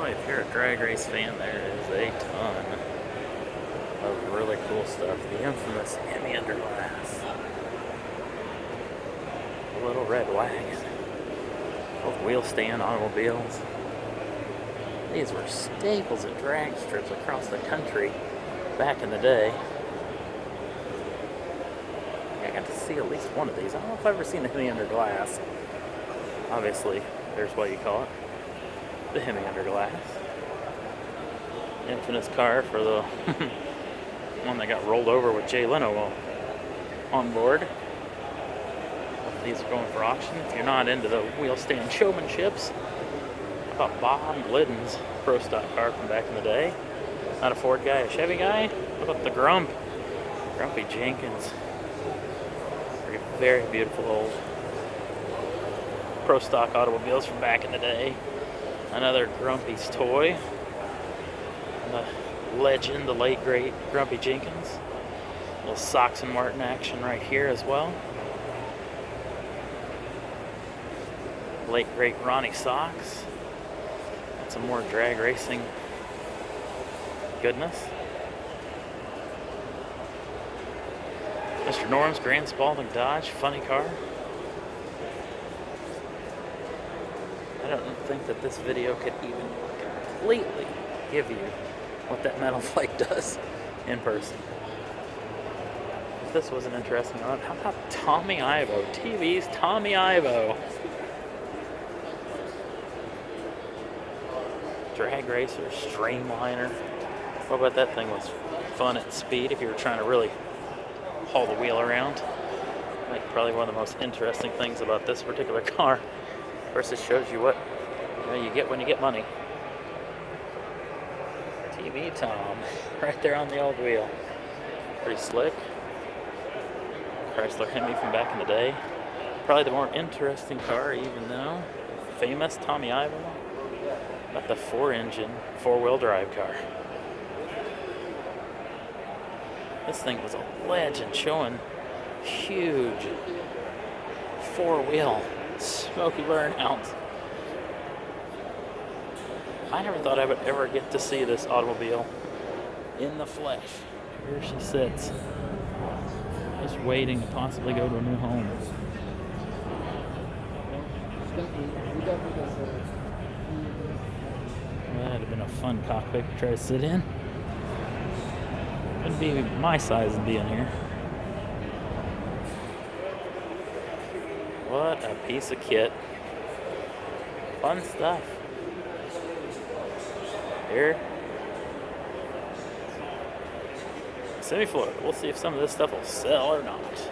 Boy, if you're a drag race fan, there is a ton of really kill stuff. The infamous Hemi Underglass. The little red wagon. Both wheel stand automobiles. These were staples at drag strips across the country back in the day. I got to see at least one of these. I don't know if I've ever seen a Hemi Underglass. Obviously, there's what you call it. The Hemi Underglass. Infamous car for the one that got rolled over with Jay Leno on board. These are going for auction. If you're not into the wheel stand showmanships, how about Bob Glidden's Pro Stock car from back in the day? Not a Ford guy, a Chevy guy? How about the Grumpy Jenkins? Very beautiful old Pro Stock automobiles from back in the day. Another Grumpy's toy. And the legend, the late great Grumpy Jenkins. A little Sox and Martin action right here as well. Late great Ronnie Sox. And some more drag racing goodness. Mr. Norm's Grand Spalding Dodge, funny car. I don't think that this video could even completely give you what that metal flake does in person. If this was an interesting one, how about Tommy Ivo? TV's Tommy Ivo. Drag racer, streamliner. What about that thing was fun at speed if you were trying to really haul the wheel around. Like probably one of the most interesting things about this particular car. Of course, it shows you what you get when you get money. TV Tom, right there on the old wheel. Pretty slick. Chrysler Hemi from back in the day. Probably the more interesting car, even though famous Tommy Ivo. About the 4-engine, 4-wheel drive car. This thing was a legend, showing huge 4-wheel smoky burnouts. I never thought I would ever get to see this automobile in the flesh. Here she sits, just waiting to possibly go to a new home. Well, that'd have been a fun cockpit to try to sit in. Wouldn't be my size to be in here. What a piece of kit. Fun stuff. Here. Kissimmee, Florida. We'll see if some of this stuff will sell or not.